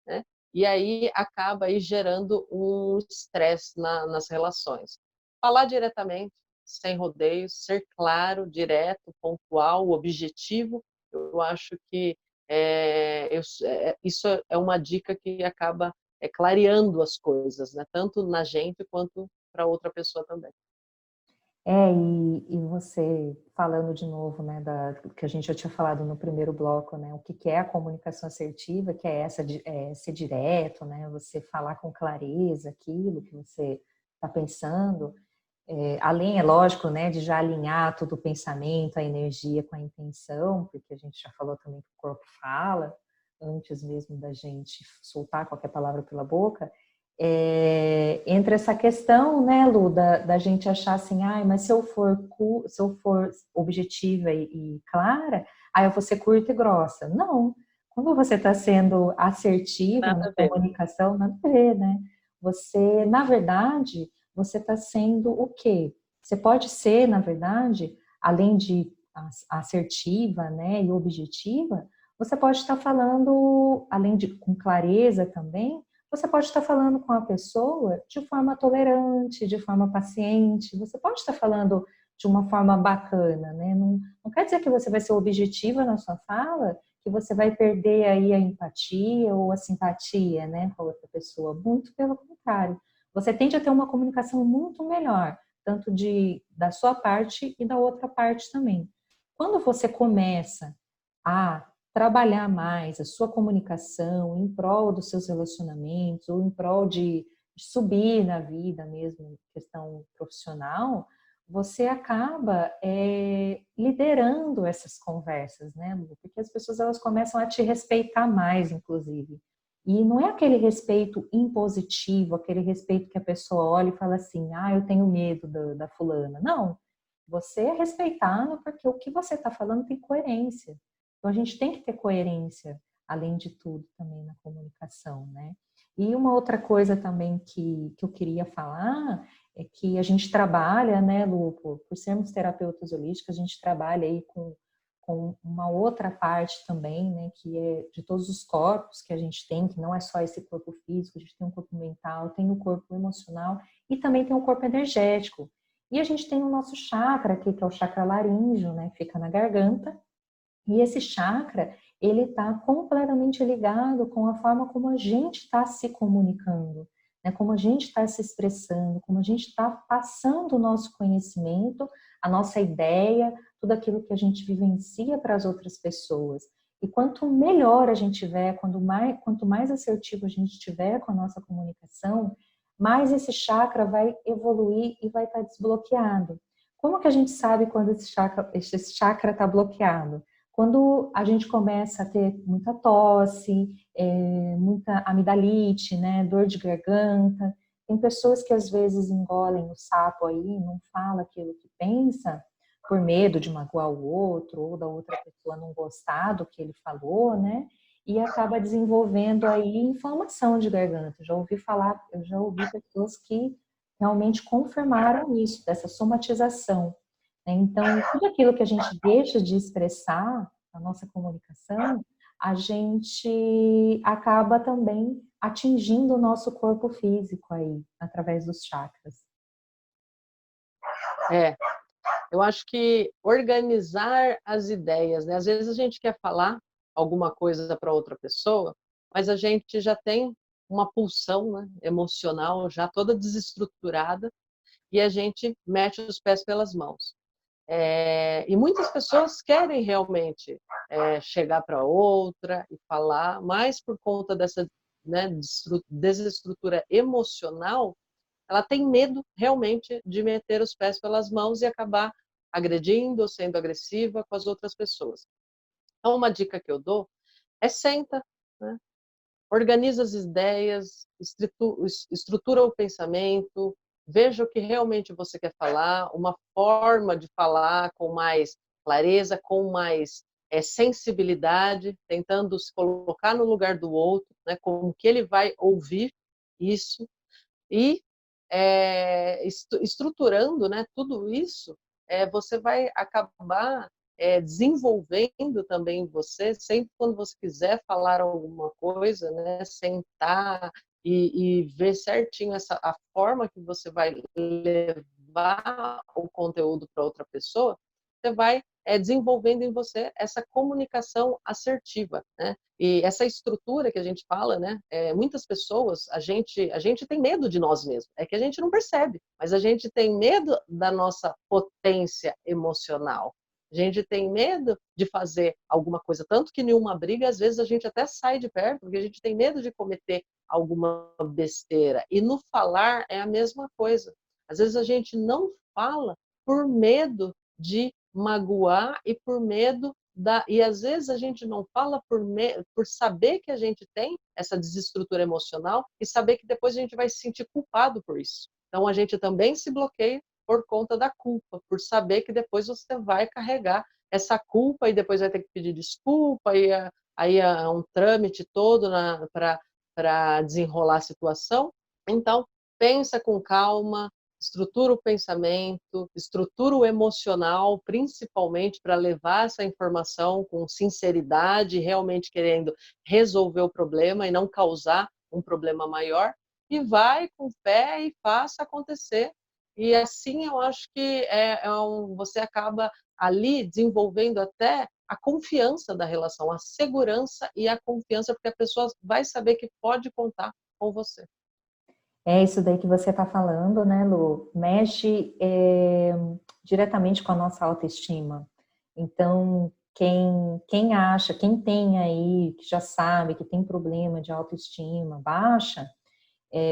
né? E aí acaba aí gerando um estresse nas relações. Falar diretamente, sem rodeios, ser claro, direto, pontual, objetivo, eu acho que isso é uma dica que acaba clareando as coisas, né? Tanto na gente quanto para outra pessoa também. E você falando de novo, né, que a gente já tinha falado no primeiro bloco, né, o que é a comunicação assertiva, que é essa de ser direto, né, você falar com clareza aquilo que você está pensando, além, é lógico, né, de já alinhar todo o pensamento, a energia com a intenção, porque a gente já falou também que o corpo fala, antes mesmo da gente soltar qualquer palavra pela boca. Entra essa questão, né, Lu, da gente achar assim, mas se eu for objetiva e clara, aí eu vou ser curta e grossa. Não, quando você está sendo assertiva Nada na a ver. comunicação, nada a ver, né? Você, na verdade, você está sendo o quê? Você pode ser, na verdade, além de assertiva, né, e objetiva, você pode estar falando, além de com clareza também, você pode estar falando com a pessoa de forma tolerante, de forma paciente, você pode estar falando de uma forma bacana, né? Não quer dizer que você vai ser objetiva na sua fala, que você vai perder aí a empatia ou a simpatia, né, com a outra pessoa. Muito pelo contrário. Você tende a ter uma comunicação muito melhor, tanto da sua parte e da outra parte também. Quando você começa a trabalhar mais a sua comunicação em prol dos seus relacionamentos ou em prol de subir na vida mesmo, questão profissional, você acaba liderando essas conversas, né, Lu? Porque as pessoas elas começam a te respeitar mais, inclusive. E não é aquele respeito impositivo, aquele respeito que a pessoa olha e fala assim, ah, eu tenho medo da fulana. Não, você é respeitado porque o que você está falando tem coerência. Então a gente tem que ter coerência, além de tudo, também na comunicação, né? E uma outra coisa também que eu queria falar é que a gente trabalha, né, Lu, por sermos terapeutas holísticos, a gente trabalha aí com uma outra parte também, né, que é de todos os corpos que a gente tem, que não é só esse corpo físico, a gente tem um corpo mental, tem o corpo emocional e também tem o corpo energético. E a gente tem o nosso chakra aqui, que é o chakra laríngeo, né, fica na garganta, e esse chakra, ele está completamente ligado com a forma como a gente está se comunicando, né? Como a gente está se expressando, como a gente está passando o nosso conhecimento, a nossa ideia, tudo aquilo que a gente vivencia para as outras pessoas. E quanto melhor a gente tiver, quanto mais assertivo a gente tiver com a nossa comunicação, mais esse chakra vai evoluir e vai estar desbloqueado. Como que a gente sabe quando esse chakra está bloqueado? Quando a gente começa a ter muita tosse, muita amidalite, né, dor de garganta, tem pessoas que às vezes engolem o sapo aí, não fala aquilo que pensa, por medo de magoar o outro, ou da outra pessoa não gostar do que ele falou, né, e acaba desenvolvendo aí inflamação de garganta. Eu já ouvi pessoas que realmente confirmaram isso, dessa somatização. Então, tudo aquilo que a gente deixa de expressar na nossa comunicação, a gente acaba também atingindo o nosso corpo físico aí, através dos chakras. É, eu acho que organizar as ideias, né? Às vezes a gente quer falar alguma coisa para outra pessoa, mas a gente já tem uma pulsão, né, emocional já toda desestruturada e a gente mete os pés pelas mãos. E muitas pessoas querem realmente chegar para outra e falar, mas por conta dessa, né, desestrutura emocional, ela tem medo realmente de meter os pés pelas mãos e acabar agredindo ou sendo agressiva com as outras pessoas. Então, uma dica que eu dou é senta, né? Organiza as ideias, estrutura o pensamento, veja o que realmente você quer falar, uma forma de falar com mais clareza, com mais sensibilidade, tentando se colocar no lugar do outro, né, como que ele vai ouvir isso, e estruturando, né, tudo isso, você vai acabar desenvolvendo também você, sempre quando você quiser falar alguma coisa, né, sentar e ver certinho a forma que você vai levar o conteúdo para outra pessoa, você vai desenvolvendo em você essa comunicação assertiva, né? E essa estrutura que a gente fala, né? Muitas pessoas, a gente tem medo de nós mesmos, é que a gente não percebe, mas a gente tem medo da nossa potência emocional. A gente tem medo de fazer alguma coisa, tanto que em uma briga, às vezes a gente até sai de perto, porque a gente tem medo de cometer alguma besteira. E no falar é a mesma coisa. Às vezes a gente não fala por medo de magoar e por medo e às vezes a gente não fala por saber que a gente tem essa desestrutura emocional e saber que depois a gente vai se sentir culpado por isso. Então a gente também se bloqueia por conta da culpa, por saber que depois você vai carregar essa culpa e depois vai ter que pedir desculpa e aí é um trâmite todo para desenrolar a situação. Então pensa com calma, estrutura o pensamento, estrutura o emocional, principalmente para levar essa informação com sinceridade, realmente querendo resolver o problema e não causar um problema maior, e vai com fé e faça acontecer. E assim eu acho que você acaba ali desenvolvendo até a confiança da relação, a segurança e a confiança, porque a pessoa vai saber que pode contar com você. É isso daí que você está falando, né, Lu? Mexe diretamente com a nossa autoestima. Então, quem acha, quem tem aí, que já sabe que tem problema de autoestima baixa,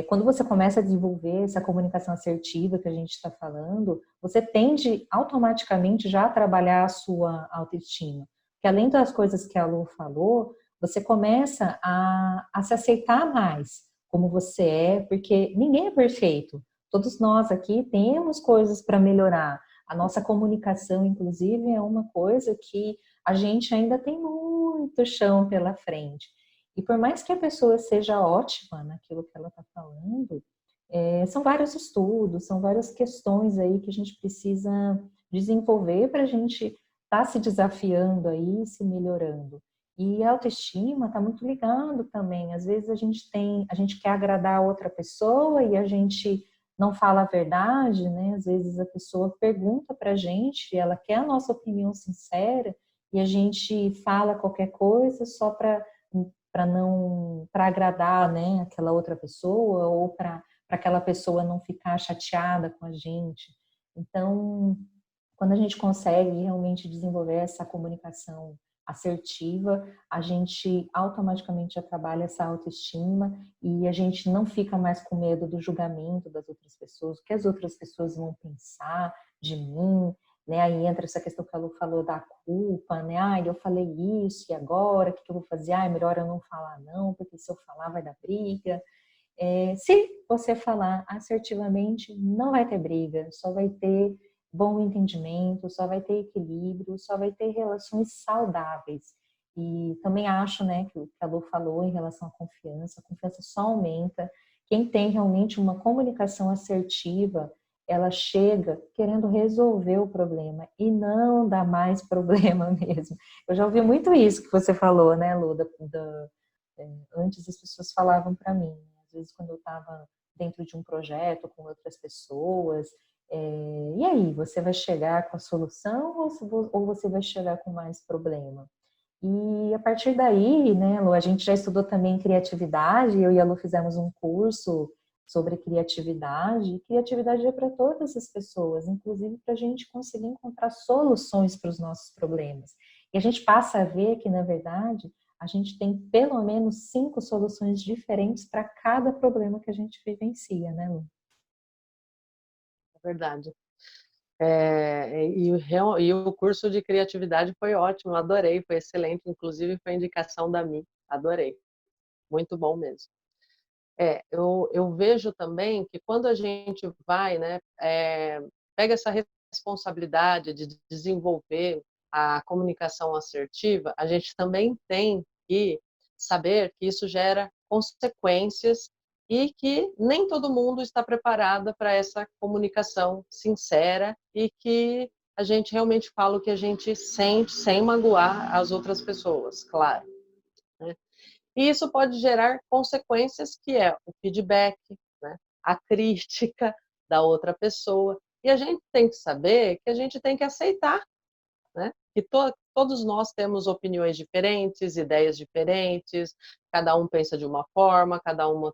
Quando você começa a desenvolver essa comunicação assertiva que a gente está falando, você tende automaticamente já a trabalhar a sua autoestima. Porque além das coisas que a Lu falou, você começa a se aceitar mais como você é, porque ninguém é perfeito. Todos nós aqui temos coisas para melhorar. A nossa comunicação, inclusive, é uma coisa que a gente ainda tem muito chão pela frente. E por mais que a pessoa seja ótima naquilo que ela está falando, são vários estudos, são várias questões aí que a gente precisa desenvolver para a gente estar se desafiando aí, se melhorando. E a autoestima está muito ligado também. Às vezes a gente quer agradar a outra pessoa e a gente não fala a verdade, né? Às vezes a pessoa pergunta para a gente, ela quer a nossa opinião sincera e a gente fala qualquer coisa só para agradar, né, aquela outra pessoa ou para aquela pessoa não ficar chateada com a gente. Então, quando a gente consegue realmente desenvolver essa comunicação assertiva, a gente automaticamente já trabalha essa autoestima e a gente não fica mais com medo do julgamento das outras pessoas, o que as outras pessoas vão pensar de mim, né? Aí entra essa questão que a Lu falou da culpa, né? Ah, eu falei isso e agora, o que eu vou fazer? Ah, é melhor eu não falar não, porque se eu falar vai dar briga. Se você falar assertivamente, não vai ter briga, só vai ter bom entendimento, só vai ter equilíbrio, só vai ter relações saudáveis. E também acho, né, que o que a Lu falou em relação à confiança, a confiança só aumenta. Quem tem realmente uma comunicação assertiva, ela chega querendo resolver o problema e não dá mais problema mesmo. Eu já ouvi muito isso que você falou, né, Lu, antes as pessoas falavam para mim, às vezes quando eu estava dentro de um projeto com outras pessoas, e aí, você vai chegar com a solução ou você vai chegar com mais problema? E a partir daí, né, Lu, a gente já estudou também criatividade, eu e a Lu fizemos um curso sobre criatividade, e criatividade é para todas as pessoas, inclusive para a gente conseguir encontrar soluções para os nossos problemas. E a gente passa a ver que, na verdade, a gente tem pelo menos 5 soluções diferentes para cada problema que a gente vivencia, né, Lu? É verdade. E o curso de criatividade foi ótimo, adorei, foi excelente, inclusive foi indicação da Mi, adorei, muito bom mesmo. Eu vejo também que quando a gente vai, né, pega essa responsabilidade de desenvolver a comunicação assertiva, a gente também tem que saber que isso gera consequências e que nem todo mundo está preparado para essa comunicação sincera e que a gente realmente fala o que a gente sente sem magoar as outras pessoas, claro, né? E isso pode gerar consequências que é o feedback, né? A crítica da outra pessoa. E a gente tem que saber que a gente tem que aceitar, né? Que todos nós temos opiniões diferentes, ideias diferentes, cada um pensa de uma forma, cada um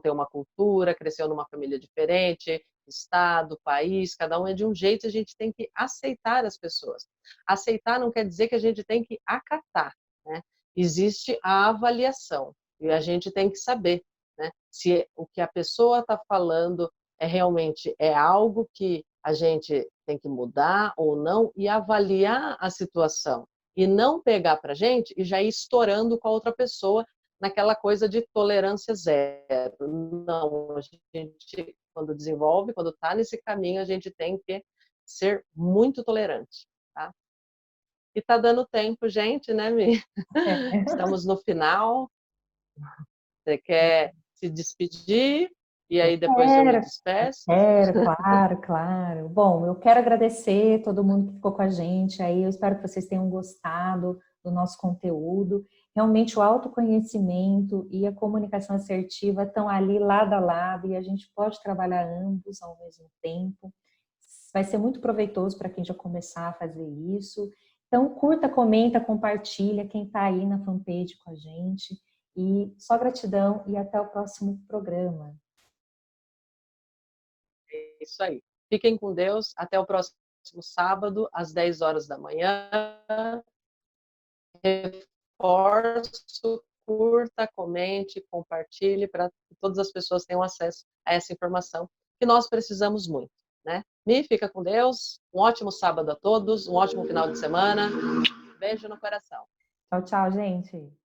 tem uma cultura, cresceu numa família diferente, estado, país, cada um é de um jeito, a gente tem que aceitar as pessoas. Aceitar não quer dizer que a gente tem que acatar, né? Existe a avaliação e a gente tem que saber, né, se o que a pessoa está falando realmente é algo que a gente tem que mudar ou não e avaliar a situação e não pegar para a gente e já ir estourando com a outra pessoa naquela coisa de tolerância zero. Não, a gente, quando desenvolve, quando está nesse caminho, a gente tem que ser muito tolerante, tá? E está dando tempo, gente, né, Mi? Estamos no final. Você quer se despedir? E Eu aí depois eu me quero, despeço? claro, claro. Bom, eu quero agradecer todo mundo que ficou com a gente aí. Eu espero que vocês tenham gostado do nosso conteúdo. Realmente o autoconhecimento e a comunicação assertiva estão ali lado a lado e a gente pode trabalhar ambos ao mesmo tempo. Vai ser muito proveitoso para quem já começar a fazer isso. Então, curta, comenta, compartilha quem está aí na fanpage com a gente. E só gratidão e até o próximo programa. É isso aí. Fiquem com Deus. Até o próximo sábado, às 10 horas da manhã. Reforço curta, comente, compartilhe para que todas as pessoas tenham acesso a essa informação que nós precisamos muito, né? Mi, fica com Deus, um ótimo sábado a todos, um ótimo final de semana, beijo no coração. Tchau, tchau, gente.